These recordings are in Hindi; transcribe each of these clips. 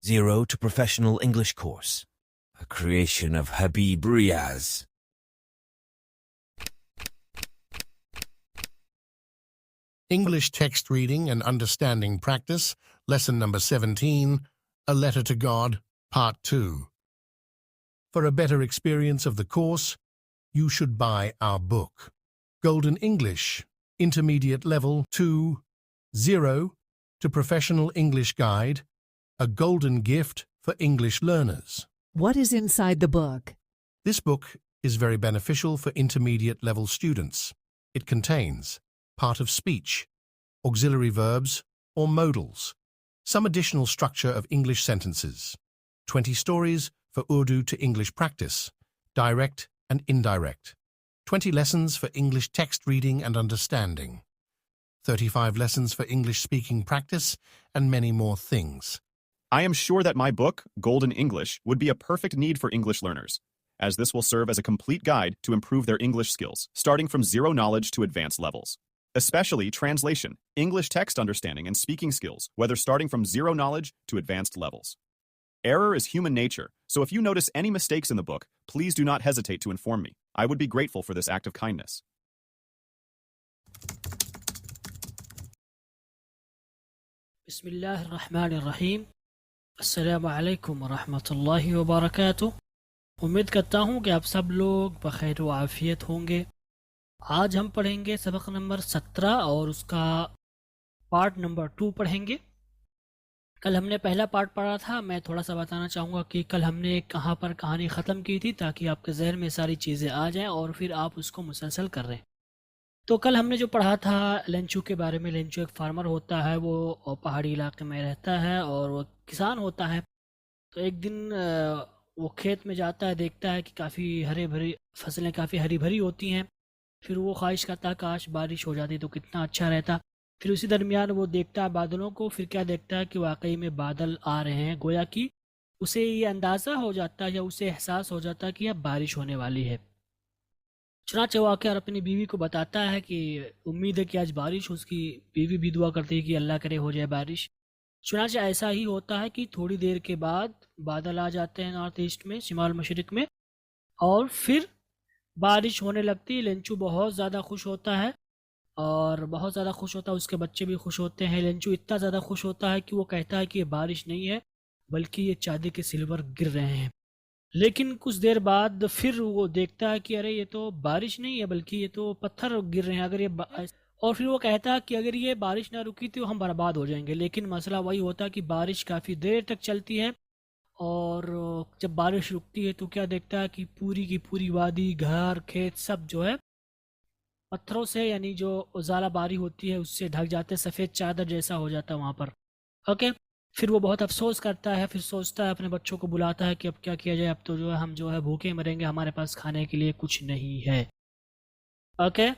Zero to Professional English Course, a creation of Habib Riaz. English Text Reading and Understanding Practice, Lesson number 17, A Letter to God, Part 2. For a better experience of the course, you should buy our book. Golden English, Intermediate Level 2, 0 to Professional English Guide, a golden gift for English learners. What is inside the book? This book is very beneficial for intermediate level students. It contains part of speech, auxiliary verbs or modals, some additional structure of English sentences, 20 stories for Urdu to English practice, direct and indirect, 20 lessons for English text reading and understanding, 35 lessons for English speaking practice, and many more things. I am sure that my book, Golden English, would be a perfect need for English learners, as this will serve as a complete guide to improve their English skills, starting from zero knowledge to advanced levels. Especially translation, English text understanding, and speaking skills, whether starting from zero knowledge to advanced levels. Error is human nature, so if you notice any mistakes in the book, please do not hesitate to inform me. I would be grateful for this act of kindness. बिस्मिल्लाहिर्रहमानिर्रहीम अस्सलामु अलैकुम वरहमतुल्लाहि वबरकातुह। उम्मीद करता हूँ कि आप सब लोग बखैर व आफियत होंगे। आज हम पढ़ेंगे सबक नंबर 17 और उसका पार्ट नंबर 2 पढ़ेंगे। कल हमने पहला पार्ट पढ़ा था। मैं थोड़ा सा बताना चाहूँगा कि कल हमने कहाँ पर कहानी ख़त्म की थी, ताकि आपके जहन में सारी चीज़ें आ जाएं और फिर आप उसको मुसलसल कर रहे हैं। तो कल हमने जो पढ़ा था लेंचू के बारे में। लेंचू एक फार्मर होता है, वो पहाड़ी इलाके में रहता है और वो किसान होता है। तो एक दिन वो खेत में जाता है, देखता है कि काफ़ी हरे भरी फसलें काफ़ी हरी भरी होती हैं। फिर वो ख्वाहिश करता है काश बारिश हो जाती तो कितना अच्छा रहता। फिर उसी दरमियान वो देखता है बादलों को। फिर क्या देखता है कि वाकई में बादल आ रहे हैं, गोया कि उसे ये अंदाज़ा हो जाता है या उसे एहसास हो जाता है कि अब बारिश होने वाली है। चुनांचे वो आकर अपनी बीवी को बताता है कि उम्मीद है कि आज बारिश। उसकी बीवी भी दुआ करती है कि अल्लाह करे हो जाए बारिश। चुनांचे ऐसा ही होता है कि थोड़ी देर के बाद बादल आ जाते हैं नॉर्थ ईस्ट में, शिमाल मशरिक में, और फिर बारिश होने लगती है। लेंचू बहुत ज़्यादा खुश होता है और बहुत ज़्यादा खुश होता है, उसके बच्चे भी खुश होते हैं। लेंचू इतना ज़्यादा खुश होता है कि वो कहता है कि ये बारिश नहीं है बल्कि ये चांदी के सिल्वर गिर रहे हैं। लेकिन कुछ देर बाद फिर वो देखता है कि अरे ये तो बारिश नहीं है बल्कि ये तो पत्थर गिर रहे हैं। अगर ये और फिर वो कहता है कि अगर ये बारिश ना रुकी तो हम बर्बाद हो जाएंगे। लेकिन मसला वही होता है कि बारिश काफ़ी देर तक चलती है और जब बारिश रुकती है तो क्या देखता है कि पूरी की पूरी वादी, घर, खेत सब जो है पत्थरों से, यानी जो उजाला बारी होती है उससे ढक जाते हैं। सफ़ेद चादर जैसा हो जाता है वहाँ पर। ओके, फिर वो बहुत अफसोस करता है। फिर सोचता है, अपने बच्चों को बुलाता है कि अब क्या किया जाए, अब तो जो है हम जो है भूखे मरेंगे, हमारे पास खाने के लिए कुछ नहीं है। ओके,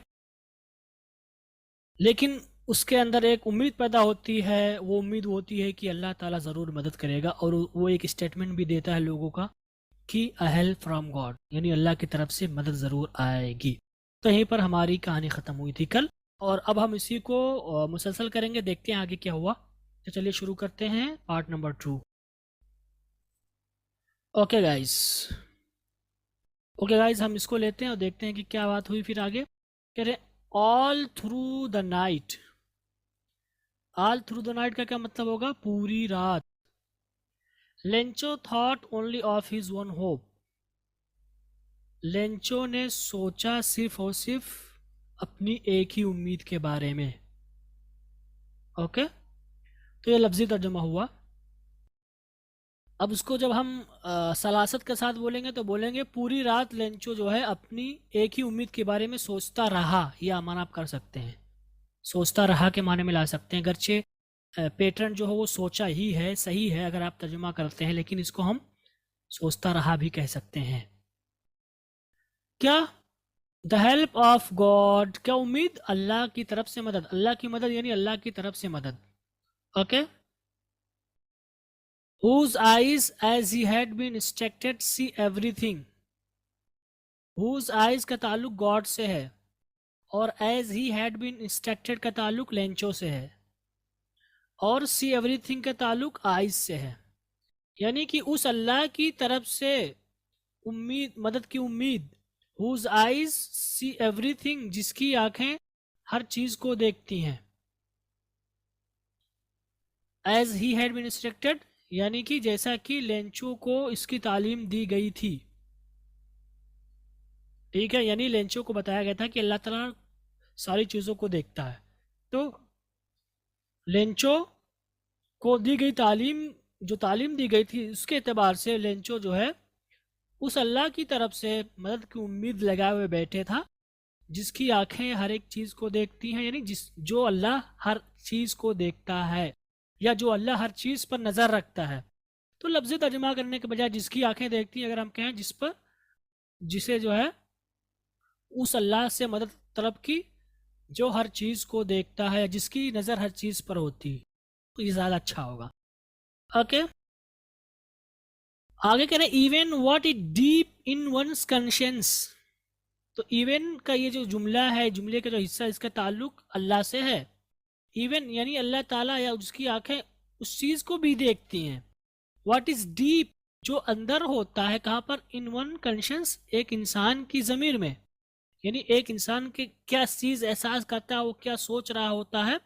लेकिन उसके अंदर एक उम्मीद पैदा होती है। वो उम्मीद होती है कि अल्लाह ताला ज़रूर मदद करेगा, और वो एक स्टेटमेंट भी देता है लोगों का कि अ हेल्प फ्रॉम गॉड, यानी अल्लाह की तरफ से मदद ज़रूर आएगी। तो यहीं पर हमारी कहानी ख़त्म हुई थी कल, और अब हम इसी को मुसलसल करेंगे। देखते हैं आगे क्या हुआ। तो चलिए शुरू करते हैं पार्ट नंबर 2। ओके गाइस, हम इसको लेते हैं और देखते हैं कि क्या बात हुई फिर आगे। कह रहे all through the night. All through the night का क्या मतलब होगा? पूरी रात। Lencho thought only of his one hope. Lencho ने सोचा सिर्फ और सिर्फ अपनी एक ही उम्मीद के बारे में। ओके, तो ये लफ्ज़ी तर्जुमा हुआ। अब उसको जब हम सलासत के साथ बोलेंगे तो बोलेंगे पूरी रात लेंचो जो है अपनी एक ही उम्मीद के बारे में सोचता रहा। यह माना आप कर सकते हैं, सोचता रहा के माने में ला सकते हैं। अगरचे पैटर्न जो है वो सोचा ही है, सही है अगर आप तर्जुमा करते हैं, लेकिन इसको हम सोचता रहा भी कह सकते हैं। क्या? द हेल्प ऑफ गॉड, क्या उम्मीद? अल्लाह की तरफ से मदद। अल्लाह की मदद यानी अल्लाह की तरफ से मदद। Okay, whose eyes as he had been instructed see everything। whose eyes का ताल्लुक गॉड से है और as he had been instructed का ताल्लुक लेंचो से है, और see everything का ताल्लुक eyes से है। यानी कि उस अल्लाह की तरफ से उम्मीद, मदद की उम्मीद। whose eyes see everything, जिसकी आंखें हर चीज को देखती हैं। as he had been instructed, यानी कि जैसा कि लेंचो को इसकी तालीम दी गई थी। ठीक है, यानी लेंचो को बताया गया था कि अल्लाह ताला सारी चीज़ों को देखता है। तो लेंचो को दी गई तालीम, जो तालीम दी गई थी, उसके एतबार से लेंचो जो है उस अल्लाह की तरफ से मदद की उम्मीद लगाए हुए बैठे था, जिसकी आंखें हर एक चीज़ को देखती हैं, यानी जो अल्लाह हर चीज़ को देखता है, या जो अल्लाह हर चीज़ पर नज़र रखता है। तो लफ्ज़ी तर्जुमा करने के बजाय जिसकी आंखें देखती हैं, अगर हम कहें जिसे जो है उस अल्लाह से मदद तलब की जो हर चीज़ को देखता है, जिसकी नज़र हर चीज़ पर होती है, तो ये ज़्यादा अच्छा होगा। ओके, आगे कह रहे हैं even what is deep in one's conscience. तो इवन का ये जो जुमला है, जुमले का जो हिस्सा, इसका ताल्लुक अल्लाह से है। इवन यानी अल्लाह ताला या उसकी आंखें उस चीज़ को भी देखती हैं। व्हाट इज डीप, जो अंदर होता है, कहाँ पर? इन वन कॉन्शियंस, एक इंसान की ज़मीर में, यानी एक इंसान के क्या चीज़ एहसास करता है, वो क्या सोच रहा होता है,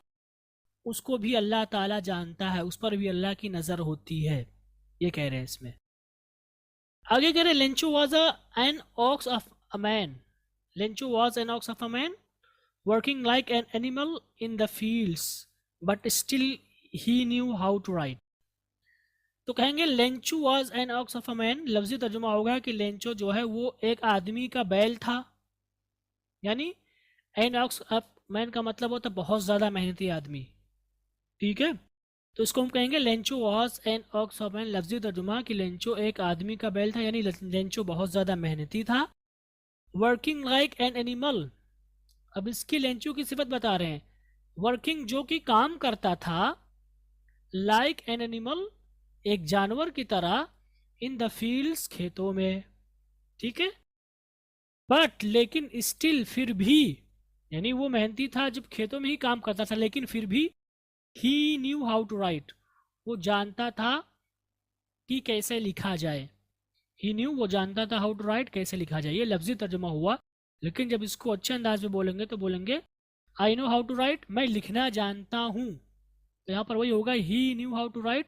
उसको भी अल्लाह ताला जानता है, उस पर भी अल्लाह की नज़र होती है। ये कह रहे हैं इसमें। आगे कह रहे हैं Lencho was an ox of a man. Lencho was an ox of a man working like an animal in the fields but still he knew how to write. तो कहेंगे Lencho was an ox of a man, लफ्जी तर्जुमा होगा कि लेंचो जो है वो एक आदमी का बैल था, यानी एन ऑक्स ऑफ मैन का मतलब होता है बहुत ज़्यादा मेहनती आदमी। ठीक है, तो इसको हम कहेंगे Lencho was an ox of man, लफ्जी तर्जुमा कि लेंचो एक आदमी का बैल था, यानी लेंचो बहुत ज़्यादा मेहनती था। वर्किंग लाइक एन एनिमल, अब इसकी लेंचो की सिफत बता रहे हैं। वर्किंग जो कि काम करता था, लाइक एन एनिमल एक जानवर की तरह, इन द फील्ड्स खेतों में। ठीक है, बट लेकिन स्टिल फिर भी, यानी वो मेहनती था जब खेतों में ही काम करता था, लेकिन फिर भी ही न्यू हाउ टू राइट, वो जानता था कि कैसे लिखा जाए। ही न्यू, वो जानता था, हाउ टू राइट, कैसे लिखा जाए। ये लफ्जी तर्जुमा हुआ, लेकिन जब इसको अच्छे अंदाज में बोलेंगे तो बोलेंगे I know how to write, मैं लिखना जानता हूँ। तो यहाँ पर वही होगा, he knew how to write,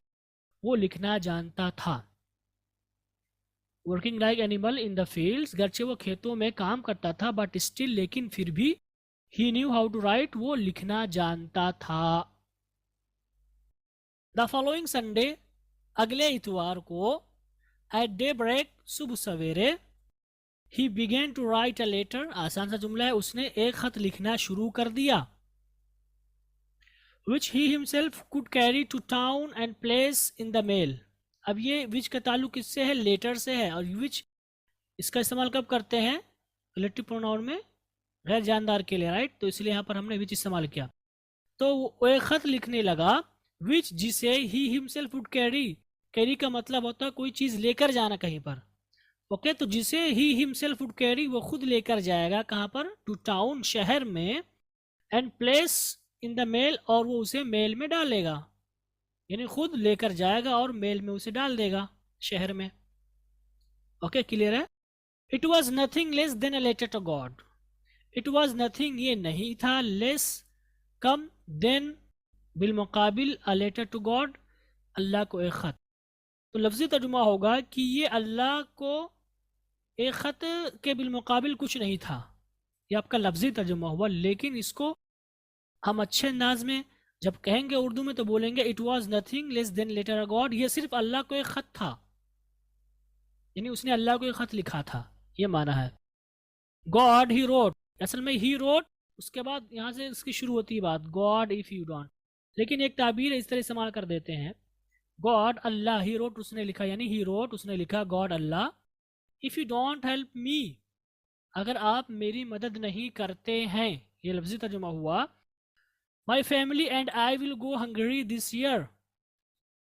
वो लिखना जानता था। Working like animal in the fields, गर्चे वो खेतों में काम करता था, बट स्टिल लेकिन फिर भी ही न्यू हाउ टू राइट, वो लिखना जानता था। द फॉलोइंग संडे, अगले इतवार को, एट डे ब्रेक, सुबह सवेरे, he began to write a letter, आसान सा जुमला है, उसने एक खत लिखना शुरू कर दिया। Which he himself could carry to town and place in the mail. अब ये विच का ताल्लुक किससे है? लेटर से है। और विच इसका इस्तेमाल कब करते हैं? रिलेटिव प्रोनाउन में गैर जानदार के लिए, राइट? तो इसलिए यहाँ पर हमने विच इस्तेमाल किया। तो वो एक खत लिखने लगा, विच जिसे he himself would carry, carry का मतलब होता है कोई चीज़ लेकर जाना कहीं पर। ओके, तो जिसे ही हिमसेल्फ वुड कैरी, वो खुद लेकर जाएगा, कहाँ पर? टू टाउन, शहर में, and place in the mail, और वो उसे मेल में डालेगा, यानी खुद लेकर जाएगा और मेल में उसे डाल देगा शहर में। ओके, क्लियर है? It was nothing less than a letter to God. It was nothing, ये नहीं था, लेस कम, देन बिलमुकाबिल, अ लेटर टू गॉड, अल्लाह को एक ख़त। तो लफ्ज़ी तर्जुमा होगा कि ये अल्लाह को एक ख़त के बिलमुकाबिल कुछ नहीं था। ये आपका लफ्ज़ी तर्जुमा हुआ, लेकिन इसको हम अच्छे अंदाज में जब कहेंगे उर्दू में तो बोलेंगे it was nothing less than letter a god, ये सिर्फ अल्लाह को एक ख़त था, यानी उसने अल्लाह को एक ख़त लिखा था, ये माना है। गॉड ही रोट, असल में ही रोट, उसके बाद यहाँ से इसकी शुरू होती है बात, गॉड इफ़ यू डोंट, लेकिन एक ताबीर इस तरह इस्तेमाल कर देते हैं, गॉड अल्लाह, ही रोट उसने लिखा, यानी ही रोट उसने लिखा, God Allah, if you don't help me, अगर आप मेरी मदद नहीं करते हैं, ये लफ्ज़ी तर्जुमा हुआ। My family and I will go Hungary this year,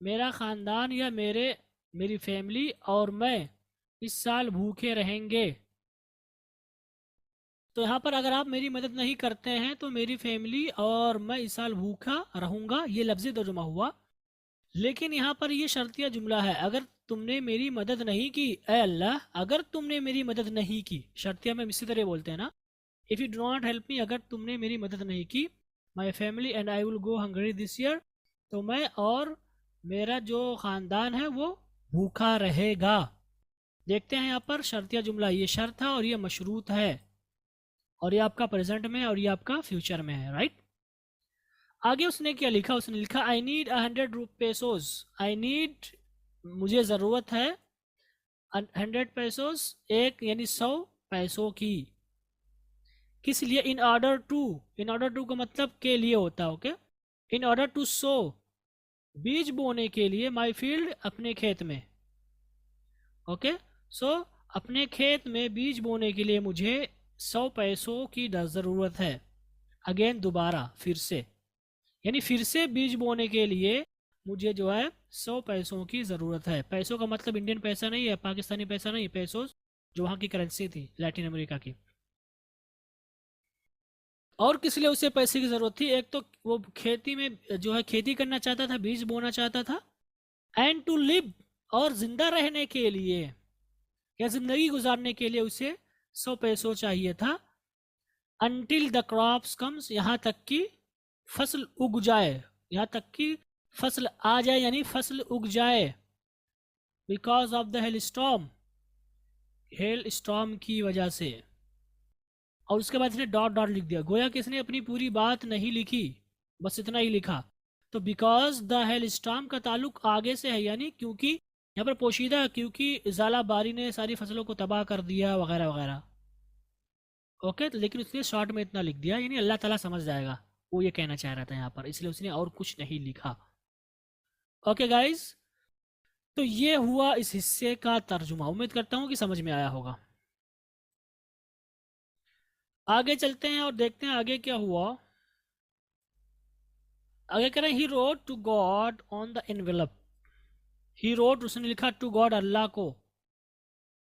मेरा ख़ानदान या मेरी फैमिली और मैं इस साल भूखे रहेंगे। तो यहाँ पर अगर आप मेरी मदद नहीं करते हैं तो मेरी फैमिली और मैं इस साल भूखा रहूँगा, ये लफ्ज़ी तर्जुमा हुआ। लेकिन यहाँ पर ये शर्तिया जुमला है, अगर तुमने मेरी मदद नहीं की, ए अल्लाह अगर तुमने मेरी मदद नहीं की। शर्तिया में इसी तरह बोलते हैं ना, if you do not help me, अगर तुमने मेरी मदद नहीं की, my family and I will go Hungary this year, तो मैं और मेरा जो ख़ानदान है वो भूखा रहेगा। देखते हैं यहाँ पर शर्तिया जुमला, ये शर्त है और ये मशरूत है, और ये आपका प्रेजेंट में है और ये आपका फ्यूचर में है, राइट। आगे उसने क्या लिखा, उसने लिखा आई नीड 100 पेसोज, आई नीड मुझे ज़रूरत है 100 पेसोज, एक यानी 100 पैसों की। किस लिए, इन ऑर्डर टू का मतलब के लिए होता है, ओके। इन ऑर्डर टू सो, बीज बोने के लिए, माई फील्ड अपने खेत में, ओके। सो अपने खेत में बीज बोने के लिए मुझे 100 पैसों की ज़रूरत है। अगेन दोबारा, फिर से, यानी फिर से बीज बोने के लिए मुझे जो है 100 पैसों की ज़रूरत है। पैसों का मतलब इंडियन पैसा नहीं है, पाकिस्तानी पैसा नहीं, पैसोस जो वहाँ की करेंसी थी लैटिन अमेरिका की। और किस लिए उसे पैसे की ज़रूरत थी, एक तो वो खेती में जो है खेती करना चाहता था, बीज बोना चाहता था, एंड टू लिव और ज़िंदा रहने के लिए या ज़िंदगी गुजारने के लिए उसे 100 पैसों चाहिए था। अनटिल द क्रॉप्स कम्स, यहाँ तक कि फसल उग जाए, यहाँ तक कि फसल आ जाए यानी फसल उग जाए। Because of the hell storm की वजह से। और उसके बाद इसने डॉट डॉट लिख दिया, गोया कि इसने अपनी पूरी बात नहीं लिखी, बस इतना ही लिखा। तो बिकॉज द हेल स्टॉर्म का ताल्लुक आगे से है, यानी क्योंकि यहाँ पर पोशीदा, क्योंकि ज़ाला बारी ने सारी फसलों को तबाह कर दिया वगैरह वगैरह, ओके। तो लेकिन उसने शॉर्ट में इतना लिख दिया, यानी अल्लाह ताला समझ जाएगा, वो ये कहना चाह रहा था यहाँ पर, इसलिए उसने और कुछ नहीं लिखा। ओके गाइज, तो ये हुआ इस हिस्से का तर्जुमा। उम्मीद करता हूँ कि समझ में आया होगा। आगे चलते हैं और देखते हैं आगे क्या हुआ। आगे कह रहे हैं, he wrote to God on the envelope. He wrote, उसने लिखा टू गॉड, अल्लाह को,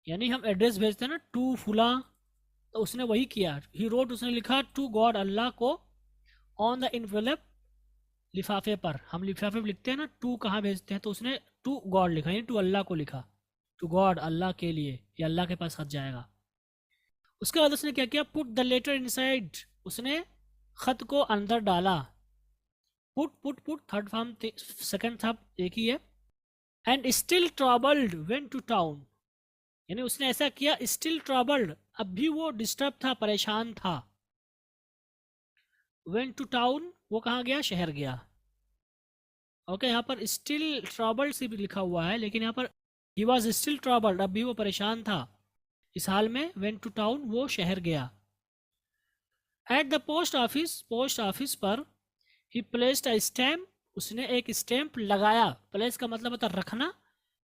यानी हम एड्रेस भेजते हैं ना टू फुला, तो उसने वही किया। ही रोट, उसने लिखा टू गॉड, अल्लाह को, ऑन द एनवेलप, लिफाफे पर। हम लिफाफे पर लिखते हैं ना, टू कहाँ भेजते हैं, तो उसने टू गॉड लिखा, यानी टू अल्लाह को लिखा, टू गॉड, अल्लाह के लिए, या अल्लाह के पास खत जाएगा। उसके बाद उसने क्या किया, पुट द लेटर इनसाइड, उसने खत को अंदर डाला। Put put put, third form second था एक ही है। And still troubled went to town, यानी उसने ऐसा किया, स्टिल ट्रबल्ड, अब भी वो डिस्टर्ब था, परेशान था। वेंट टू टाउन, वो कहाँ गया, शहर गया, ओके। यहाँ पर स्टिल ट्रबल्ड से भी लिखा हुआ है, लेकिन यहाँ पर ही वॉज स्टिल ट्रबल्ड, अब भी वो परेशान था इस हाल में। वेंट टू टाउन, वो शहर गया। एट द पोस्ट ऑफिस पर ही प्लेस्ड अ स्टैम्प, उसने एक स्टैम्प लगाया। प्लेस का मतलब होता है रखना,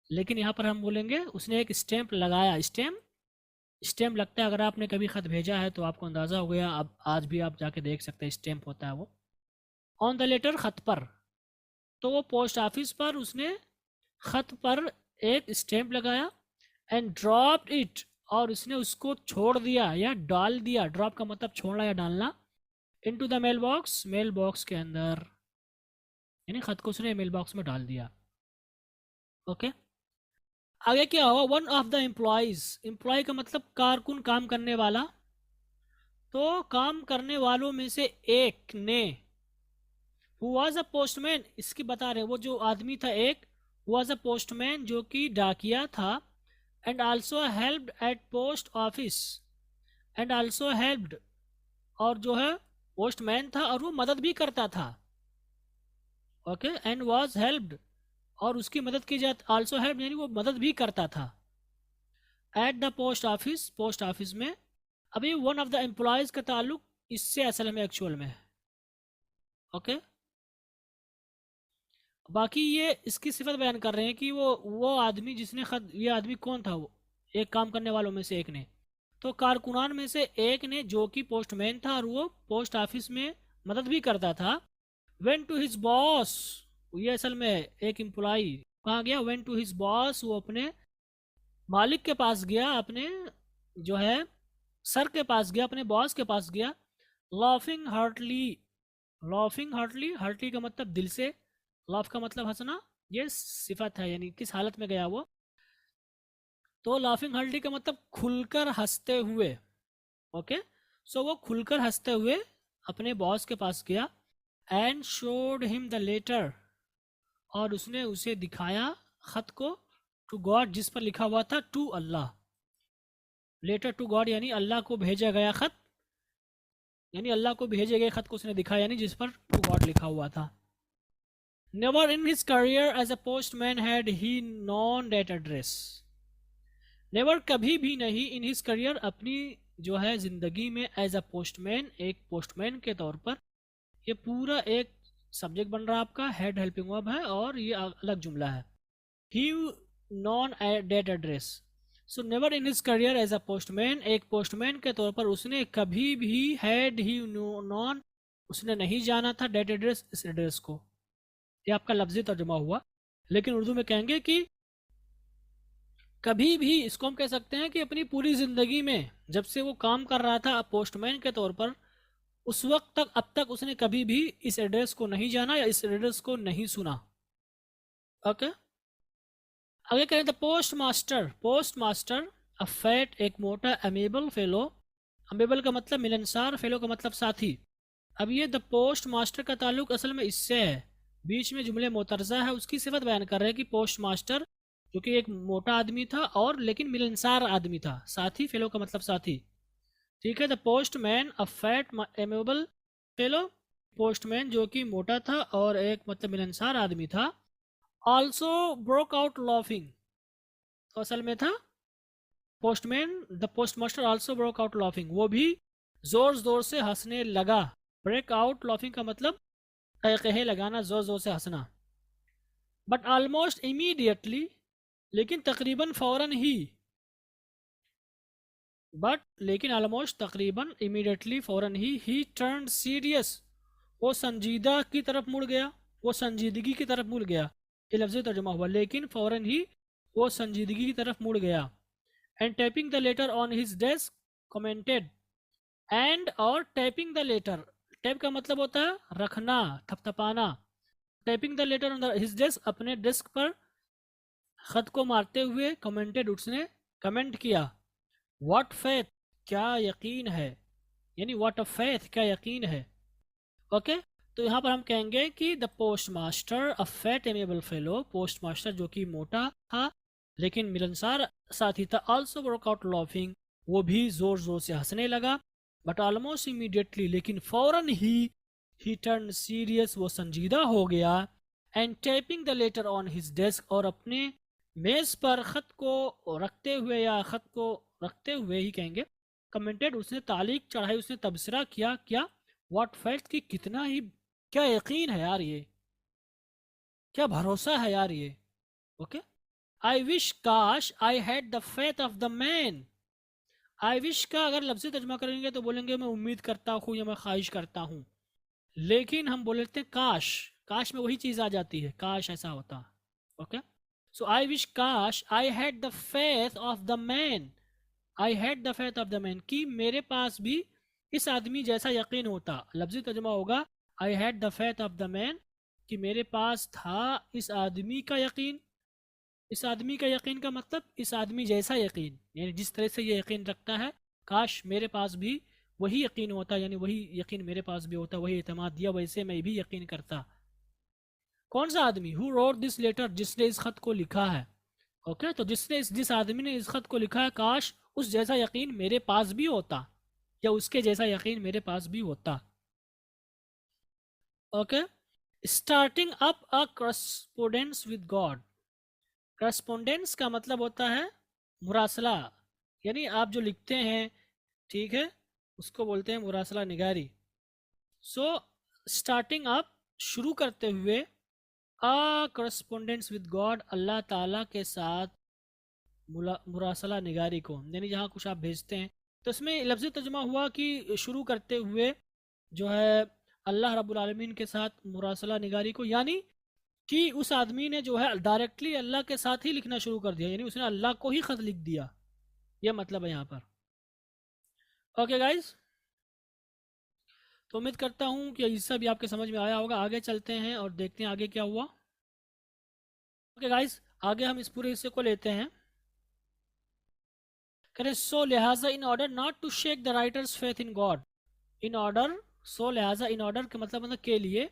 लेकिन यहाँ पर हम बोलेंगे उसने एक स्टैम्प लगाया। स्टैम्प लगता है, अगर आपने कभी खत भेजा है तो आपको अंदाज़ा हो गया, अब आज भी आप जाके देख सकते हैं, स्टैम्प होता है वो। ऑन द लेटर, खत पर, तो वो पोस्ट ऑफिस पर उसने खत पर एक स्टैम्प लगाया। एंड ड्रॉप्ड इट, और उसने उसको छोड़ दिया या डाल दिया, ड्रॉप का मतलब छोड़ना या डालना, इनटू द मेल बॉक्स के अंदर, यानी खत को उसने मेल बॉक्स में डाल दिया, ओके। आगे क्या हुआ, वन ऑफ द एम्प्लॉय का मतलब कारकुन, काम करने वाला। तो काम करने वालों में से एक ने, हु वाज अ पोस्टमैन, इसकी बता रहे हैं, वो जो आदमी था एक, वाज अ पोस्टमैन, जो कि डाकिया था। And also helped at post office, and also helped, और जो है पोस्टमैन था और वो मदद भी करता था, ओके। एंड वाज हेल्प्ड, और उसकी मदद की जाती, आल्सो हेल्प यानी वो मदद भी करता था। एट द पोस्ट ऑफिस में। अभी वन ऑफ द एम्प्लॉयज़ का ताल्लुक इससे असल में एक्चुअल में है, ओके। बाकी ये इसकी सिफत बयान कर रहे हैं कि वो आदमी जिसने खत, ये आदमी कौन था, वो एक काम करने वालों में से एक ने, तो कारकुनान में से एक ने, जो कि पोस्टमैन था और वो पोस्ट ऑफिस में मदद भी करता था। वेंट टू हिज बॉस, ये असल में एक एम्प्लॉई कहाँ गया, वेंट टू हिज बॉस, वो अपने मालिक के पास गया, अपने जो है सर के पास गया, अपने बॉस के पास गया। लाफिंग हार्टली, हार्टली का मतलब दिल से, लाफ का मतलब हंसना, ये सिफत है, यानी किस हालत में गया वो। तो लाफिंग हार्डली का मतलब खुलकर हंसते हुए। ओके, सो वो खुलकर हंसते हुए अपने बॉस के पास गया। And showed him the letter, और उसने उसे दिखाया खत को, टू गॉड, जिस पर लिखा हुआ था to Allah. Letter to God यानी अल्लाह को भेजा गया खत, यानी अल्लाह को भेजे गए खत को उसने दिखाया, यानी जिस पर टू गॉड लिखा हुआ था। Never in his career as a postman had he known that address. Never कभी भी नहीं, इन हिज करियर अपनी जो है ज़िंदगी में, एज अ पोस्टमैन एक पोस्टमैन के तौर पर। ये पूरा एक सब्जेक्ट बन रहा है आपका, हेड हेल्पिंग वर्ब है और ये अलग जुमला है। He known that address, so never in his career as a postman, एक पोस्टमैन के तौर पर उसने कभी भी, हैड ही नॉन, उसने नहीं जाना था, डेट एड्रेस, इस एड्रेस को। ये आपका लफ्जी तर्जुमा हुआ, लेकिन उर्दू में कहेंगे कि कभी भी, इसको हम कह सकते हैं कि अपनी पूरी ज़िंदगी में जब से वो काम कर रहा था पोस्टमैन के तौर पर, उस वक्त तक, अब तक उसने कभी भी इस एड्रेस को नहीं जाना या इस एड्रेस को नहीं सुना। ओके, आगे करें the post master. Post master a fat, एक मोटा, अमेबल फेलो, अमेबल का मतलब मिलनसार, फेलो का मतलब साथी। अब ये द पोस्ट मास्टर का ताल्लुक असल में इससे है, बीच में जुमले मोतरजा है, उसकी सिफत बयान कर रहे हैं कि पोस्ट मास्टर जो कि एक मोटा आदमी था और लेकिन मिलनसार आदमी था, साथी, फेलो का मतलब साथी। ठीक है, the postman a fat amiable fellow, postman जो कि मोटा था और एक मतलब मिलनसार आदमी था। ऑल्सो ब्रोक आउट लॉफिंग, तो असल में था postman, the post master also broke out laughing, वो भी जोर जोर से हंसने लगा। ब्रेक आउट लॉफिंग का मतलब कहे लगाना, जोर जोर से हंसना। बट ऑलमोस्ट इमीडिएटली, लेकिन तकरीबन फ़ौरन ही, बट लेकिन ऑलमोस्ट तकरीबन, इमीडिएटली फ़ौरन ही टर्न सीरियस, वो संजीदा की तरफ मुड़ गया, वो संजीदगी की तरफ मुड़ गया। ये लफ्ज़ तर्जुमा हुआ, लेकिन फ़ौरन ही वो संजीदगी की तरफ मुड़ गया। And tapping the letter on his desk commented, and और टैपिंग द लेटर, टैप का मतलब होता है रखना, थपथपाना। Tapping the letter on his desk, अपने डेस्क पर खत को मारते हुए, कमेंटेड, उसने कमेंट किया। व्हाट फेथ, क्या यकीन है, यानी व्हाट अ फेथ, क्या यकीन है। ओके, तो यहाँ पर हम कहेंगे कि the postmaster a fat amiable fellow, postmaster जो कि मोटा था लेकिन मिलनसार साथी था, ऑल्सो वर्क आउट लॉफिंग, वो भी जोर जोर से हंसने लगा। बट ऑलमोस्ट इमीडिएटली, लेकिन फौरन ही टर्न सीरियस, वो संजीदा हो गया। And tapping the letter on his desk, और अपने मेज पर खत को रखते हुए, या खत को रखते हुए ही कहेंगे, कमेंटेड, उसने तालीक चढ़ाई, उसने तबसरा किया, क्या, व्हाट फेल्ट, की कितना ही, क्या यकीन है यार, ये क्या भरोसा है यार ये। ओके, आई विश, काश, I had the faith of the man. I wish का अगर लफ्ज़ी तर्जमा करेंगे तो बोलेंगे मैं उम्मीद करता हूँ या मैं ख्वाहिश करता हूँ, लेकिन हम बोलते हैं काश, काश में वही चीज़ आ जाती है, काश ऐसा होता। ओके, सो आई विश, काश, I had the faith of the man, I had the faith of the man, कि मेरे पास भी इस आदमी जैसा यकीन होता। लफ्ज़ी तर्जुमा होगा I had the faith of the man, कि मेरे पास था इस आदमी का यकीन। इस आदमी का यकीन का मतलब इस आदमी जैसा यकीन, यानी जिस तरह से ये यकीन रखता है, काश मेरे पास भी वही यकीन होता, यानी वही यकीन मेरे पास भी होता, वही एतमाद दिया, वैसे मैं भी यकीन करता। कौन सा आदमी, हु रोट दिस लेटर, जिसने इस खत को लिखा है। ओके, तो जिस आदमी ने इस खत को लिखा है, काश उस जैसा यकीन मेरे पास भी होता, या उसके जैसा यकीन मेरे पास भी होता। Okay, starting up a correspondence with God. Correspondence का मतलब होता है मुरासला, यानी आप जो लिखते हैं, ठीक है, उसको बोलते हैं मुरासला निगारी। सो स्टार्टिंग अप, शुरू करते हुए, आ करस्पोंडेंस विद गॉड, अल्लाह ताला के साथ मुरासला निगारी को, यानी जहाँ कुछ आप भेजते हैं, तो इसमें लफ्ज़ी तर्जुमा हुआ कि शुरू करते हुए जो है अल्लाह रब्बुल आलमीन के साथ मुरासला निगारी को, यानी कि उस आदमी ने जो है डायरेक्टली अल्लाह के साथ ही लिखना शुरू कर दिया, यानी उसने अल्लाह को ही ख़त लिख दिया, यह मतलब है यहाँ पर। ओके गाइज, तो उम्मीद करता हूँ कि इससे भी आपके समझ में आया होगा। आगे चलते हैं और देखते हैं आगे क्या हुआ। ओके गाइस, आगे हम इस पूरे हिस्से को लेते हैं। करें सो लिहाजा in order not to shake the writer's faith in God, in order, so लिहाजा इन ऑर्डर के मतलब के लिए,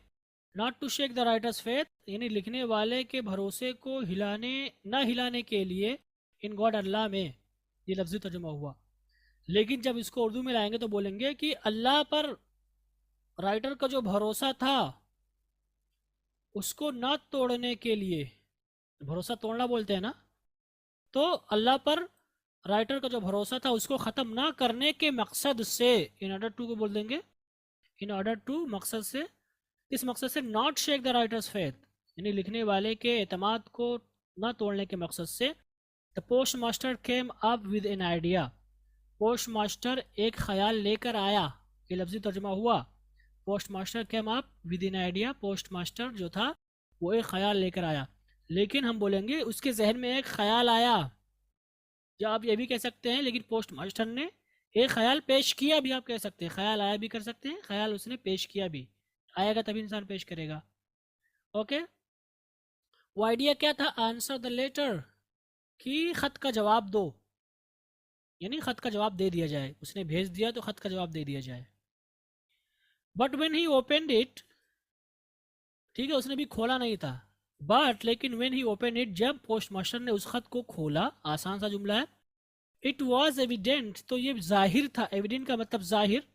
not to shake the writer's faith यानी लिखने वाले के भरोसे को हिलाने के लिए, इन गॉड अल्लाह में, ये लफ्ज़ी तर्जुमा हुआ। लेकिन जब इसको उर्दू में लाएंगे तो बोलेंगे कि अल्लाह पर राइटर का जो भरोसा था उसको न तोड़ने के लिए, भरोसा तोड़ना बोलते हैं ना, तो अल्लाह पर राइटर का जो भरोसा था उसको ख़त्म ना करने के मकसद से, इन ऑर्डर टू को बोल देंगे, इन ऑर्डर टू मकसद से, इस मकसद से not shake the writer's faith यानी लिखने वाले के एतमाद को ना तोड़ने के मकसद से, the post master came up with an idea, post master एक ख्याल लेकर आया, ये लफ्ज़ी तर्जुमा हुआ। Post master came up with an idea, post master जो था वो एक ख्याल लेकर आया। लेकिन हम बोलेंगे उसके जहन में एक ख्याल आया, या आप ये भी कह सकते हैं लेकिन पोस्ट मास्टर ने एक ख्याल पेश किया भी, आप कह सकते हैं ख्याल आया भी कर सकते हैं, ख्याल उसने पेश किया भी, आएगा तभी इंसान पेश करेगा। ओके, वो आइडिया क्या था? आंसर द लेटर, कि ख़त का जवाब दो, यानी ख़त का जवाब दे दिया जाए, उसने भेज दिया तो ख़त का जवाब दे दिया जाए। But when he opened it, ठीक है उसने भी खोला नहीं था, बट लेकिन व्हेन ही ओपन इट, जब पोस्ट मास्टर ने उस खत को खोला, आसान सा जुमला है, इट वॉज एविडेंट, तो ये जाहिर था, एविडेंट का मतलब जाहिर,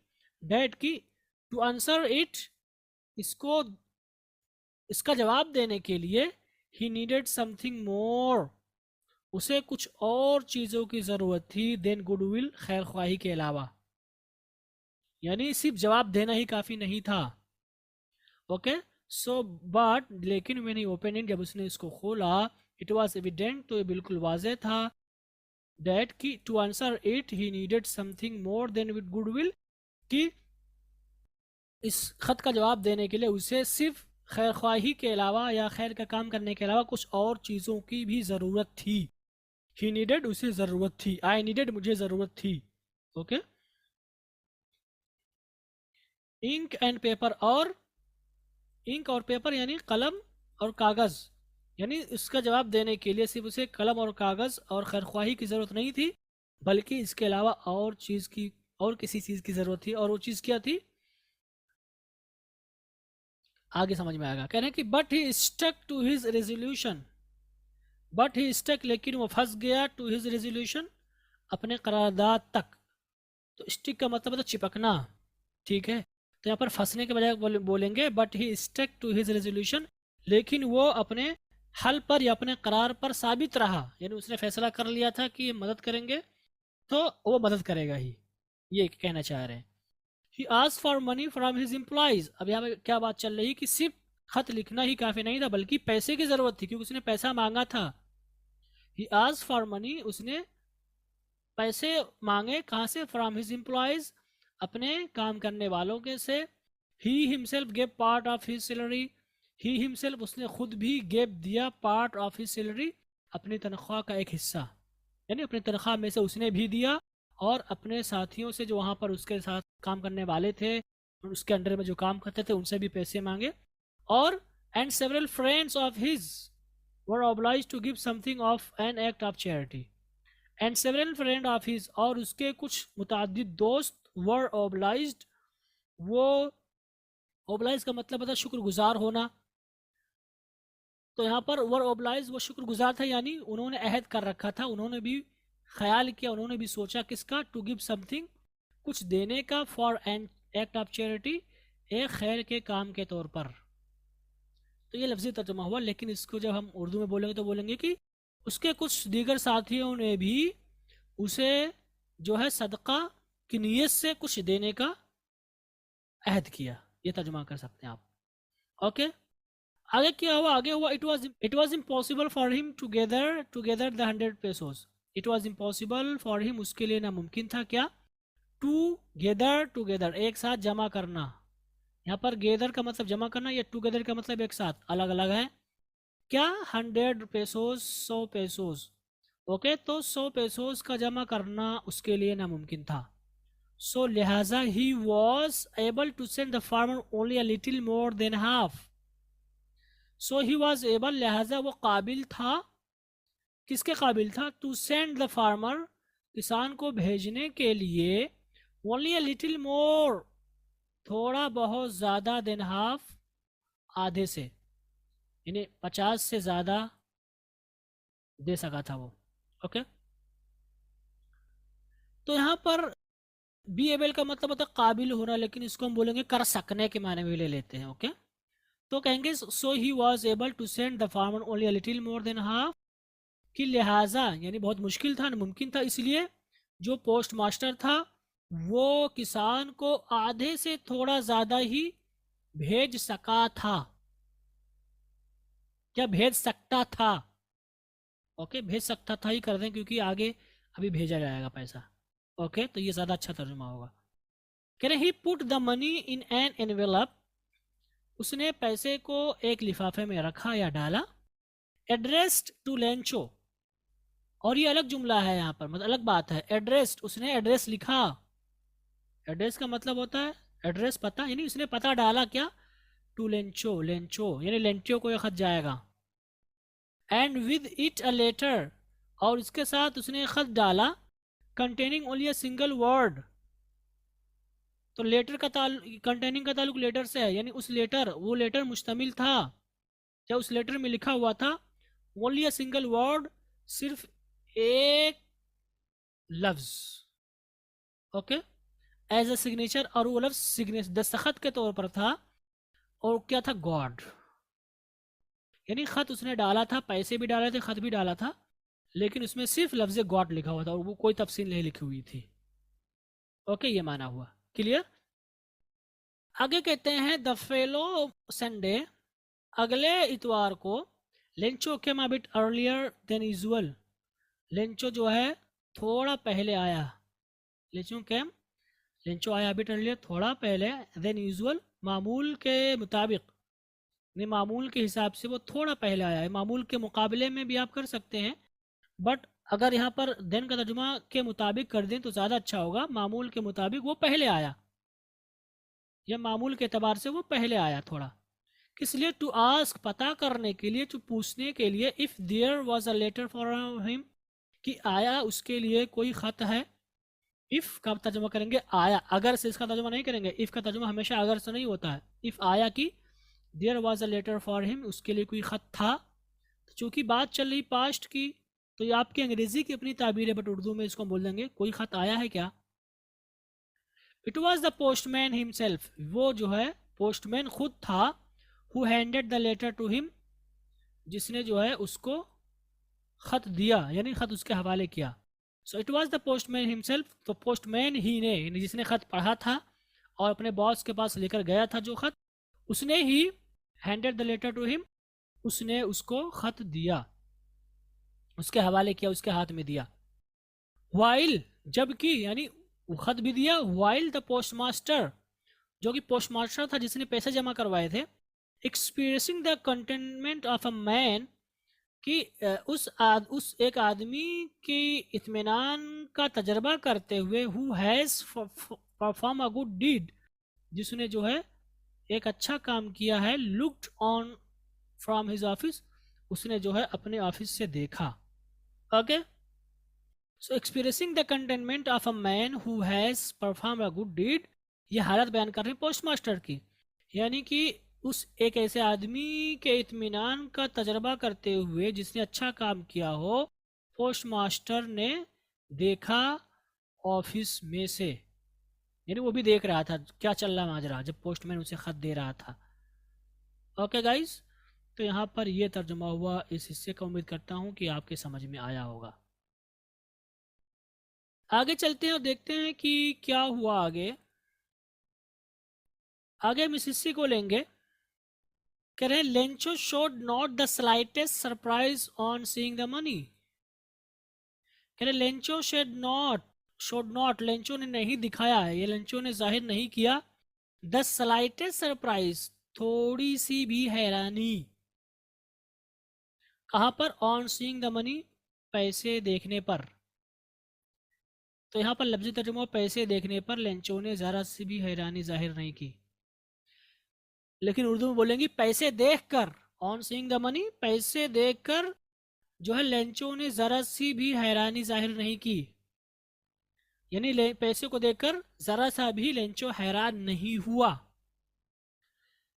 डेट की, टू आंसर इट, इसको, इसका जवाब देने के लिए, ही नीडेड समथिंग मोर, उसे कुछ और चीज़ों की ज़रूरत थी, देन गुडविल, खैर ख्वाही के अलावा, यानी सिर्फ जवाब देना ही काफ़ी नहीं था। ओके सो बट लेकिन मैंने ओपन इट, जब उसने इसको खोला, इट वॉज एविडेंट, तो ये बिल्कुल वाजह था, डेट की to answer it he needed something more than with goodwill, कि इस खत का जवाब देने के लिए उसे सिर्फ खैर ख्वाही के अलावा या खैर का काम करने के अलावा कुछ और चीज़ों की भी ज़रूरत थी। ही नीडेड, उसे ज़रूरत थी, आई नीडेड, मुझे ज़रूरत थी। ओके, इंक एंड पेपर, और इंक और पेपर यानी कलम और कागज़, यानी इसका जवाब देने के लिए सिर्फ उसे कलम और कागज़ और खैरख्वाही की ज़रूरत नहीं थी, बल्कि इसके अलावा और चीज़ की, और किसी चीज़ की ज़रूरत थी, और वो चीज़ क्या थी आगे समझ में आएगा। कह रहे हैं कि but he stuck to his resolution, but he stuck, लेकिन वो फंस गया, टू हिज रेजोल्यूशन, अपने करारदाद तक। तो स्टिक का मतलब चिपकना, ठीक है, तो यहाँ पर फंसने के बजाय बोलेंगे but he stuck to his resolution, लेकिन वो अपने हल पर या अपने करार पर साबित रहा, यानी उसने फैसला कर लिया था कि ये मदद करेंगे तो वो मदद करेगा ही, ये कहना चाह रहे हैं। He asked for money from his employees, अब यहाँ पे क्या बात चल रही कि सिर्फ खत लिखना ही काफ़ी नहीं था, बल्कि पैसे की ज़रूरत थी, क्योंकि उसने पैसा मांगा था। ही आस्क्ड फॉर मनी, उसने पैसे मांगे, कहाँ से? फ्रॉम हिज एम्प्लॉइज, अपने काम करने वालों के से। He himself gave part of his salary, he himself, उसने खुद भी गेव दिया, पार्ट ऑफ हिज सैलरी, अपनी तनख्वाह का एक हिस्सा, यानी अपनी तनख्वाह में से उसने भी दिया, और अपने साथियों से जो वहाँ पर उसके साथ काम करने वाले थे, उसके अंडर में जो काम करते थे, उनसे भी पैसे मांगे। और and several friends of his were obliged to give something of an act of charity, and several friend of his, और उसके कुछ मुतादिद दोस्त, वर ऑब्लाइज्ड, वो ऑब्लाइज का मतलब होता है शुक्रगुजार होना, तो यहाँ पर वर ऑब्लाइज, वो शुक्रगुजार था, यानी उन्होंने अहद कर रखा था, उन्होंने भी ख्याल किया, उन्होंने भी सोचा किसका? टू गिव समथिंग, कुछ देने का, for an act of charity, एक खैर के काम के तौर पर। तो ये लफ्ज़ी तर्जुमा हुआ, लेकिन इसको जब हम उर्दू में बोलेंगे तो बोलेंगे कि उसके कुछ दीगर साथियों ने भी उसे जो है सदका की नीयत से कुछ देने का अहद किया, ये तर्जुमा कर सकते हैं आप। ओके, आगे क्या हुआ? आगे हुआ it was impossible for him to gather the 100 pesos, it was impossible for him, उसके लिए नामुमकिन था क्या? टू गेदर, एक साथ जमा करना। यहाँ पर गेदर का मतलब जमा करना, या टूगेदर का मतलब एक साथ, अलग अलग है। क्या? 100 पेसोस, 100 पेसोस। ओके, तो 100 पेसोस का जमा करना उसके लिए नामुमकिन था। सो लिहाजा he was able to send the farmer only a little more than half, so he was able, लिहाजा वो काबिल था, किसके काबिल था, टू सेंड द फार्मर, किसान को भेजने के लिए, ओनली अ लिटिल मोर, थोड़ा बहुत ज़्यादा, देन हाफ, आधे से, यानी 50 से ज़्यादा दे सका था वो। ओके, तो यहाँ पर बी एबल का मतलब होता है काबिल होना, लेकिन इसको हम बोलेंगे कर सकने के माने में ले लेते हैं। ओके, तो कहेंगे so he was able to send the farmer only a little more than half, कि लिहाजा यानी बहुत मुश्किल था, नामुमकिन था, इसलिए जो पोस्ट मास्टर था वो किसान को आधे से थोड़ा ज़्यादा ही भेज सका था। क्या भेज सकता था? ओके, भेज सकता था ही कर दें, क्योंकि आगे अभी भेजा जाएगा पैसा। ओके, तो ये ज़्यादा अच्छा तर्जुमा होगा। कह रहे he put the money in an envelope, उसने पैसे को एक लिफाफे में रखा या डाला। एड्रेस्ड टू लेंचो, और ये अलग जुमला है यहाँ पर, मतलब अलग बात है। एड्रेस्ड, उसने एड्रेस लिखा। एड्रेस का मतलब होता है एड्रेस, पता, यानी उसने पता डाला क्या, टू लेंचो, लेंचो यानी लेंचो को यह खत जाएगा। And with it a letter, और इसके साथ उसने खत डाला, containing only a single word, तो लेटर का कंटेनिंग का ताल्लुक लेटर से है, यानी उस लेटर, वो लेटर मुश्तमिल था, या उस लेटर में लिखा हुआ था ओनली अ सिंगल वर्ड, सिर्फ एक लफ्ज। ओके, एज अ सिग्नेचर, और वो लफ्ज सिग्नेचर दस्तखत के तौर पर था, और क्या था, गॉड, यानी खत उसने डाला था, पैसे भी डाले थे, खत भी डाला था, लेकिन उसमें सिर्फ लफ्ज गॉड लिखा हुआ था, और वो कोई तफसील नहीं लिखी हुई थी। ओके, ये माना हुआ, क्लियर। आगे कहते हैं द फेलो संडे, अगले इतवार को, Lencho came a bit earlier than usual, Lencho जो है थोड़ा पहले आया, लेंचो केम, लेंचो आया बिट अर्लियर, थोड़ा पहले, देन यूजुअल, मामूल के मुताबिक, नहीं मामूल के हिसाब से वो थोड़ा पहले आया है, मामूल के मुकाबले में भी आप कर सकते हैं, बट अगर यहाँ पर देन का तर्जुमा के मुताबिक कर दें तो ज़्यादा अच्छा होगा। मामूल के मुताबिक वो पहले आया, या मामूल के एतबार से वो पहले आया थोड़ा, किस लिए, टू आस्क, पता करने के लिए, टू पूछने के लिए, if there was a letter for him, कि आया उसके लिए कोई ख़त है। इफ़ का तर्जुमा करेंगे आया, अगर से इसका तर्जुमा नहीं करेंगे, इफ़ का तर्जुमा हमेशा अगर से नहीं होता है। इफ़ आया कि there was a letter for him, उसके लिए कोई ख़त था, तो चूँकि बात चल रही पास्ट की, तो ये आपकी अंग्रेज़ी की अपनी ताबीर है, बट उर्दू में इसको बोल देंगे कोई ख़त आया है क्या। It was the postman himself, वो जो है पोस्टमैन खुद था, who handed the letter to him, जिसने जो है उसको ख़त दिया, यानी ख़त उसके हवाले किया। So it was the postman himself, तो पोस्टमैन ही ने, यानी जिसने ख़त पढ़ा था और अपने बॉस के पास लेकर गया था जो ख़त, उसने he handed the letter to him, उसने उसको ख़त दिया, उसके हवाले किया, उसके हाथ में दिया। वाइल, जबकि, यानी वो ख़त भी दिया, वाइल द पोस्ट मास्टर, जो कि पोस्ट मास्टर था जिसने पैसे जमा करवाए थे, experiencing the containment of a man, कि उस एक आदमी की इत्मीनान का तजर्बा करते हुए, who has perform a good deed, जिसने जो है एक अच्छा काम किया है, looked on from his office, उसने जो है अपने ऑफिस से देखा। Okay, so experiencing the containment of a man who has perform a good deed, ये हालत बयान कर रहे हैं पोस्ट मास्टर की, यानी कि उस एक ऐसे आदमी के इत्मीनान का तजर्बा करते हुए जिसने अच्छा काम किया हो, पोस्ट मास्टर ने देखा ऑफिस में से, यानी वो भी देख रहा था क्या चल रहा माजरा जब पोस्टमैन उसे ख़त दे रहा था। ओके गाइस, तो यहाँ पर ये तर्जुमा हुआ इस हिस्से का, उम्मीद करता हूँ कि आपके समझ में आया होगा। आगे चलते हैं और देखते हैं कि क्या हुआ आगे। आगे मिसिसिपी को लेंगे। कह रहे हैं Lencho showed not the slightest surprise on seeing the money. कह रहे लेंचो शोड नॉट, लेंचो ने नहीं दिखाया है, ये लेंचो ने जाहिर नहीं किया, द स्लाइटेस्ट सरप्राइज, थोड़ी सी भी हैरानी, कहाँ पर, ऑन सीइंग द मनी, पैसे देखने पर। तो यहाँ पर लफ्ज़ी तर्जुमा, पैसे देखने पर लेंचो ने ज़रा सी भी हैरानी जाहिर नहीं की, लेकिन उर्दू में बोलेंगी पैसे देखकर, ऑन सीइंग द मनी, पैसे देखकर जो है लेंचो ने जरा सी भी हैरानी जाहिर नहीं की। यानी पैसे को देखकर जरा सा भी लेंचो हैरान नहीं हुआ।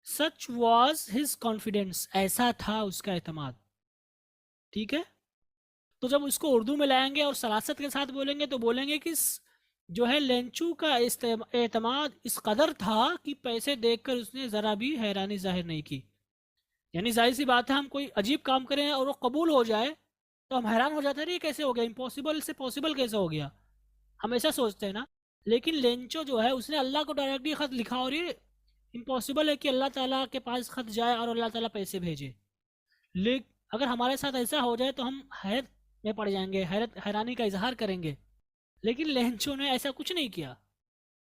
सच वॉज हिज कॉन्फिडेंस, ऐसा था उसका एतमाद। ठीक है, तो जब उसको उर्दू में लाएंगे और सलासत के साथ बोलेंगे तो बोलेंगे कि जो है लेंचू का एतमाद इस कदर था कि पैसे देखकर उसने ज़रा भी हैरानी जाहिर नहीं की। यानी जाहिर सी बात है, हम कोई अजीब काम करें और वो कबूल हो जाए तो हम हैरान हो जाते हैं, ये कैसे हो गया, इम्पॉसिबल से पॉसिबल कैसे हो गया, हम ऐसा सोचते हैं ना। लेकिन लेंचो जो है उसने अल्लाह को डायरेक्टली ख़त लिखा और ये इम्पॉसिबल है कि अल्लाह ताला के पास ख़त जाए और अल्लाह ताला पैसे भेजे। लेकिन अगर हमारे साथ ऐसा हो जाए तो हम हैरत में पड़ जाएंगे, हैरानी का इजहार करेंगे। लेकिन लेंचो ने ऐसा कुछ नहीं किया,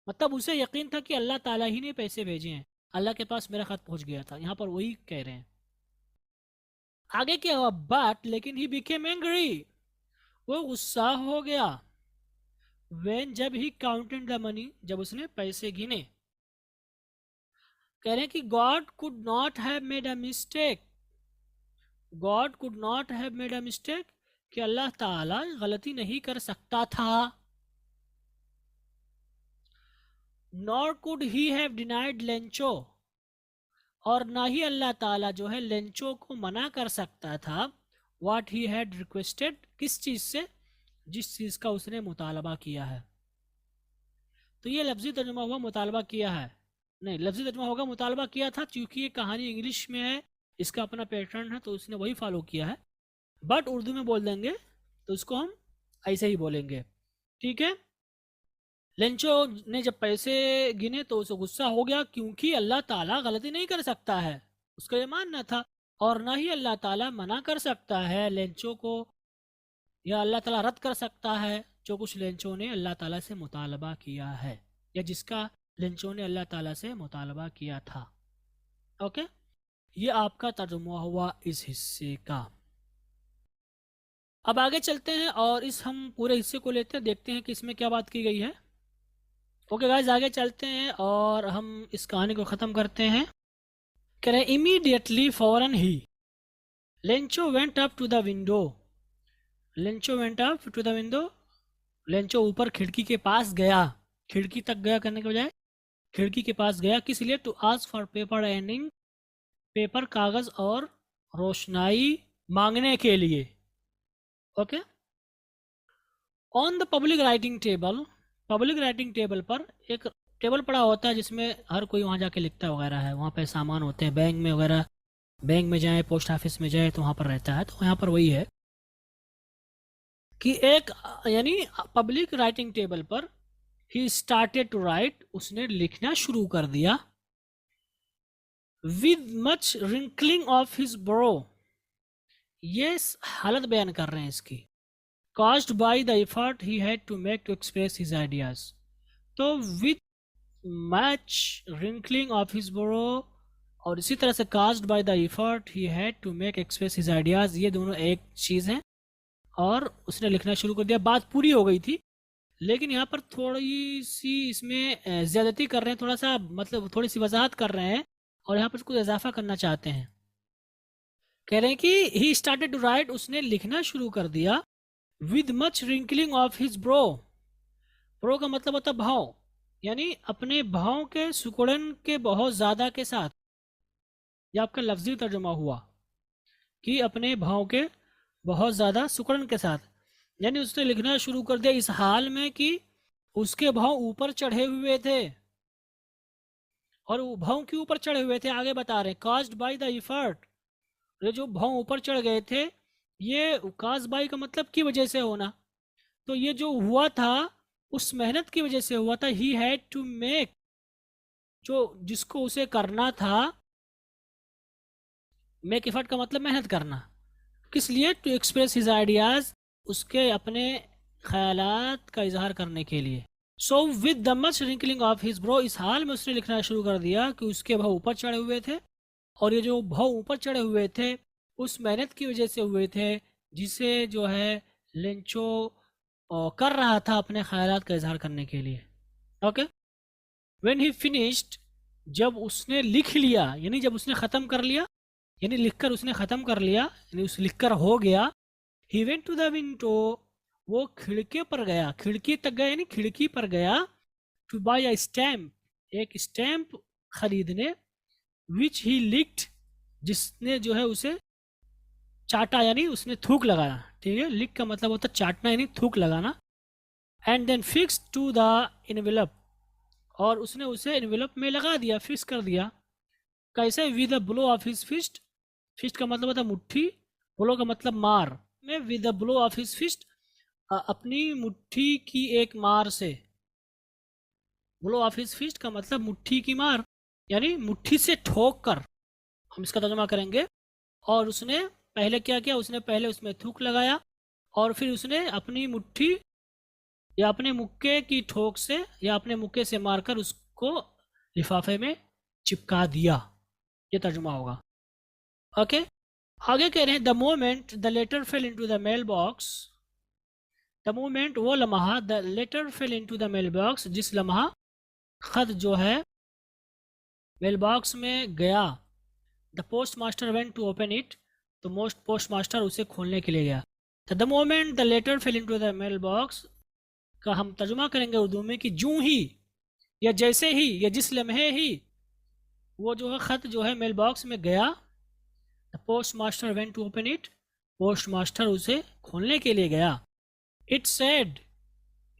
मतलब उसे यकीन था कि अल्लाह ताला ही ने पैसे भेजे हैं, अल्लाह के पास मेरा खत पहुंच गया था। यहाँ पर वही कह रहे हैं। आगे क्या हुआ, बट लेकिन ही बिकेम एंग्री, वो गुस्सा हो गया। व्हेन, जब ही काउंटेड द मनी, जब उसने पैसे गिने। कह रहे हैं कि God could not have made a mistake, God could not have made a mistake, कि अल्लाह ताला गलती नहीं कर सकता था। Nor could he have denied Lencho, और ना ही अल्लाह ताला जो है लेंचो को मना कर सकता था। व्हाट ही हैड रिक्वेस्टेड, किस चीज़ से, जिस चीज़ का उसने मुतालबा किया है। तो ये लफ्ज़ी तर्जुमा हुआ मुतालबा किया है, नहीं लफ्ज़ी तर्जुमा होगा मुतालबा किया था, क्योंकि ये कहानी इंग्लिश में है, इसका अपना पैटर्न है तो उसने वही फॉलो किया है। बट उर्दू में बोल देंगे तो उसको हम ऐसे ही बोलेंगे। ठीक है, लेंचो ने जब पैसे गिने तो उसे गुस्सा हो गया, क्योंकि अल्लाह ताला गलती नहीं कर सकता है, उसका ये मानना था। और ना ही अल्लाह ताला मना कर सकता है लेंचो को, या अल्लाह ताला रद्द कर सकता है जो कुछ लेंचो ने अल्लाह ताला से मुतालबा किया है, या जिसका लेंचो ने अल्लाह ताला से मुतालबा किया था। ओके, ये आपका तर्जुमा हुआ इस हिस्से का। अब आगे चलते हैं और इस हम पूरे हिस्से को लेते हैं, देखते हैं कि इसमें क्या बात की गई है। ओके गाइस, आगे चलते हैं और हम इस कहानी को ख़त्म करते हैं। कह रहे इमीडिएटली, फौरन ही, Lencho went up to the window, Lencho went up to the window, Lencho ऊपर खिड़की के पास गया, खिड़की तक गया करने के बजाय खिड़की के पास गया। किस लिए, to ask for paper and ink, paper कागज़ और रोशनाई मांगने के लिए। Okay, on the public writing table, public writing table पर एक टेबल पड़ा होता है जिसमें हर कोई वहाँ जाके लिखता वगैरह है, वहाँ पे सामान होते हैं, बैंक में वगैरह, बैंक में जाए, पोस्ट ऑफिस में जाए तो वहाँ पर रहता है। तो यहाँ पर वही है कि एक यानी पब्लिक राइटिंग टेबल पर ही स्टार्टेड टू राइट, उसने लिखना शुरू कर दिया। With much wrinkling of his bro, ये हालत बयान कर रहे हैं इसकी। caused by the effort he had to make to express his ideas, तो with much wrinkling of his brow, और इसी तरह से caused by the effort he had to make express his ideas, ये दोनों एक चीज़ हैं। और उसने लिखना शुरू कर दिया, बात पूरी हो गई थी, लेकिन यहाँ पर थोड़ी सी इसमें ज़्यादती कर रहे हैं, थोड़ा सा मतलब थोड़ी सी वजाहत कर रहे हैं और यहाँ पर कुछ इजाफा करना चाहते हैं। कह रहे हैं कि ही स्टार्टेड टू राइट, उसने लिखना शुरू कर दिया। With much wrinkling of his bro, bro का मतलब होता है भाव, यानी अपने भाव के सुकुड़न के बहुत ज़्यादा के साथ। यह आपका लफ्जी तर्जुमा हुआ कि अपने भाव के बहुत ज़्यादा सुकुड़न के साथ, यानी उसने लिखना शुरू कर दिया इस हाल में कि उसके भाव ऊपर चढ़े हुए थे। और वो भाव के ऊपर चढ़े हुए थे, आगे बता रहे हैं कास्ड बाय द इफर्ट, ये जो भाव ऊपर चढ़ गए थे, ये काज बाई का मतलब की वजह से होना, तो ये जो हुआ था उस मेहनत की वजह से हुआ था। ही हैड टू मेक, जो जिसको उसे करना था, मेक एफर्ट का मतलब मेहनत करना, किस लिए, टू एक्सप्रेस हिज आइडियाज, उसके अपने ख्यालात का इजहार करने के लिए। So with the much wrinkling of his bro, इस हाल में उसने लिखना शुरू कर दिया कि उसके भाव ऊपर चढ़े हुए थे, और ये जो भाव ऊपर चढ़े हुए थे उस मेहनत की वजह से हुए थे जिसे जो है लेंचो कर रहा था अपने ख्यालात का इजहार करने के लिए। ओके, व्हेन ही फिनिश्ड, जब उसने लिख लिया, यानी जब उसने ख़त्म कर लिया, यानी लिखकर उसने ख़त्म कर लिया, यानी उस लिखकर हो गया। He went to the window, वो खिड़की पर गया, खिड़की तक गया यानी खिड़की पर गया। टू बाय अ स्टैम्प, एक स्टैम्प खरीदने। विच ही लिक्ड, जिसने जो है उसे चाटा यानी उसने थूक लगाना, ठीक है। लिक का मतलब होता है चाटना यानी थूक लगाना। And then fix to the envelope, और उसने उसे इनवेलप में लगा दिया, फिक्स कर दिया। कैसे? With a blow of his fist, fist का मतलब होता है मुट्ठी, ब्लो का मतलब मार, में with a blow of his fist, अपनी मुट्ठी की एक मार से। ब्लो ऑफ हिज फिस्ट का मतलब मुट्ठी की मार, यानी मुट्ठी से ठोक कर, हम इसका तर्जुमा करेंगे। और उसने पहले क्या किया, उसने पहले उसमें थूक लगाया और फिर उसने अपनी मुट्ठी या अपने मुक्के की ठोक से या अपने मुक्के से मारकर उसको लिफाफे में चिपका दिया। ये तर्जुमा होगा। ओके, आगे कह रहे हैं the moment the letter fell into the mailbox, the moment वो लम्हा, the letter fell into the mailbox, जिस लम्हा खत जो है मेल बॉक्स में गया। The postmaster went to open it, तो पोस्ट मास्टर उसे खोलने के लिए गया। तो the moment the letter fell into the mailbox का हम तर्जुमा करेंगे उर्दू में कि जूं ही या जैसे ही या जिस लम्हे ही वो जो है ख़त जो है मेल बॉक्स में गया। The postmaster went to open it, postmaster उसे खोलने के लिए गया। इट सेड,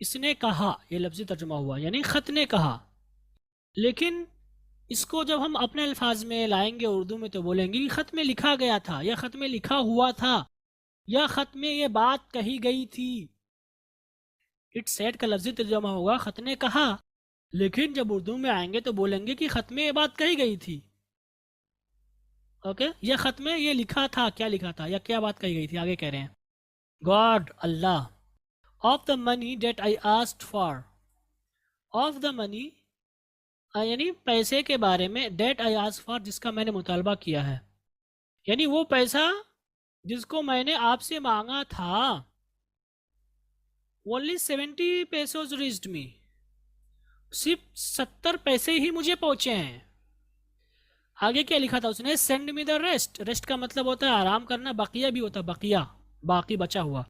इसने कहा, ये लफ्ज़ी तर्जुमा हुआ यानी ख़त ने कहा। लेकिन इसको जब हम अपने अल्फाज में लाएंगे उर्दू में तो बोलेंगे कि ख़त में लिखा गया था या ख़त में लिखा हुआ था या ख़त में ये बात कही गई थी। इट सेड का लफ्ज़ी तर्जुमा होगा ख़त ने कहा, लेकिन जब उर्दू में आएंगे तो बोलेंगे कि ख़त में ये बात कही गई थी। ओके, या ख़त में ये लिखा था, क्या लिखा था या क्या बात कही गई थी। आगे कह रहे हैं God, Allah, of the money that I asked for, of the money यानी पैसे के बारे में, डेट आई आस्क्ड फॉर जिसका मैंने मुतालबा किया है, यानी वो पैसा जिसको मैंने आपसे मांगा था। ओनली 70 pesos reached me, सिर्फ 70 पैसे ही मुझे पहुंचे हैं। आगे क्या लिखा था उसने, send me the rest, rest का मतलब होता है आराम करना, बकिया भी होता है, बकिया बाकी बचा हुआ।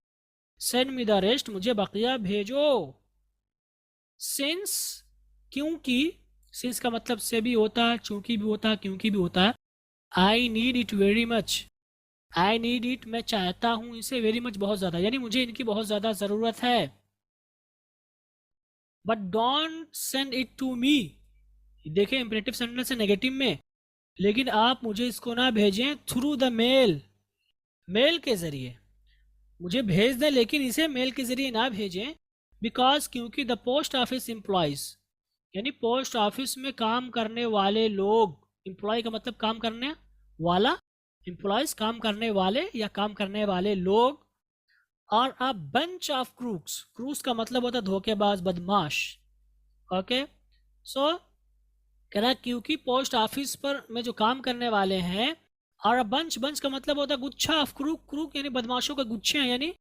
सेंड मी द रेस्ट, मुझे बकिया भेजो। सिंस, क्योंकि, सिंस का मतलब से भी होता है, चूंकि भी होता है, क्योंकि भी होता है। I need it very much, I need it मैं चाहता हूँ इसे, वेरी मच बहुत ज़्यादा, यानी मुझे इनकी बहुत ज़्यादा ज़रूरत है। But don't send it to me, देखें इंपरेटिव सेंटेंस से नेगेटिव में, लेकिन आप मुझे इसको ना भेजें थ्रू द मेल, मेल के ज़रिए मुझे भेज दें, लेकिन इसे मेल के ज़रिए ना भेजें। बिकॉज, क्योंकि द पोस्ट ऑफिस एम्प्लॉयज़, यानी पोस्ट ऑफिस में काम करने वाले लोग, एम्प्लॉय का मतलब काम करने वाला, एम्प्लॉयज़ काम करने वाले या काम करने वाले लोग। और a bunch of crooks, crooks का मतलब होता है धोखेबाज, बदमाश। ओके, सो कह रहा है क्योंकि पोस्ट ऑफिस पर में जो काम करने वाले हैं, और अ बंच, बंच का मतलब होता है गुच्छा ऑफ क्रूक, क्रूक यानी बदमाशों के गुच्छे हैं, यानी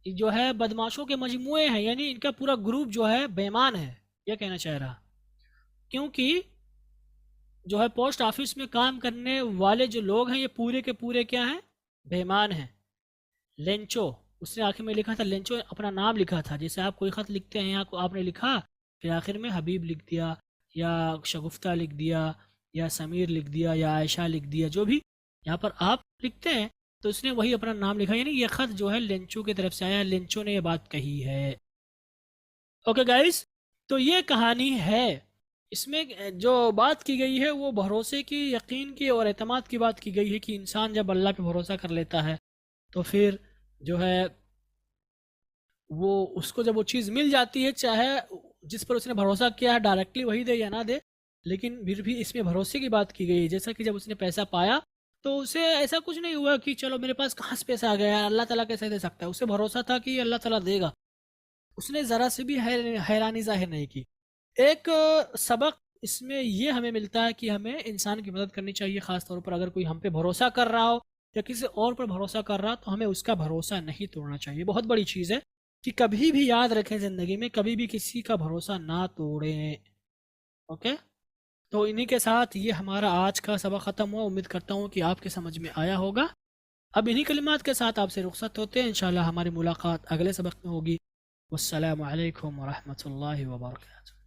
जो है बदमाशों के मजमुए हैं, यानी इनका पूरा ग्रुप जो है बेईमान है, यह कहना चाह रहा। क्योंकि जो है पोस्ट ऑफिस में काम करने वाले जो लोग हैं ये पूरे के पूरे क्या हैं, बेईमान हैं। लेंचो, उसने आखिर में लिखा था, लेंचो अपना नाम लिखा था, जैसे आप कोई ख़त लिखते हैं या आपने लिखा फिर आखिर में हबीब लिख दिया या शगुफ्ता लिख दिया या समीर लिख दिया या आयशा लिख दिया, जो भी यहाँ पर आप लिखते हैं तो उसने वही अपना नाम लिखा, यानी ये ख़त जो है लेंचो की तरफ से आया, लेंचो ने ये बात कही है। ओके गाइस, तो ये कहानी है। इसमें जो बात की गई है वो भरोसे की, यकीन की और एतमाद की बात की गई है कि इंसान जब अल्लाह पे भरोसा कर लेता है तो फिर जो है वो उसको जब वो चीज़ मिल जाती है, चाहे जिस पर उसने भरोसा किया है डायरेक्टली वही दे या ना दे, लेकिन फिर भी इसमें भरोसे की बात की गई है। जैसा कि जब उसने पैसा पाया तो उसे ऐसा कुछ नहीं हुआ कि चलो मेरे पास कहाँ से पैसा आ गया, अल्लाह ताला कैसे दे सकता है, उसे भरोसा था कि अल्लाह ताला देगा। उसने ज़रा से भी हैरानी जाहिर नहीं की। एक सबक इसमें ये हमें मिलता है कि हमें इंसान की मदद करनी चाहिए, ख़ास तौर पर अगर कोई हम पे भरोसा कर रहा हो या किसी और पर भरोसा कर रहा तो हमें उसका भरोसा नहीं तोड़ना चाहिए। बहुत बड़ी चीज़ है कि कभी भी याद रखें ज़िंदगी में, कभी भी किसी का भरोसा ना तोड़ें। ओके, तो इन्हीं के साथ ये हमारा आज का सबक ख़त्म हुआ। उम्मीद करता हूँ कि आपके समझ में आया होगा। अब इन्हीं कलिमात के साथ आपसे रुखसत होते हैं। इंशाल्लाह हमारी मुलाकात अगले सबक में होगी। वस्सलामु अलैकुम वरहमतुल्लाहि वबरकातुहू।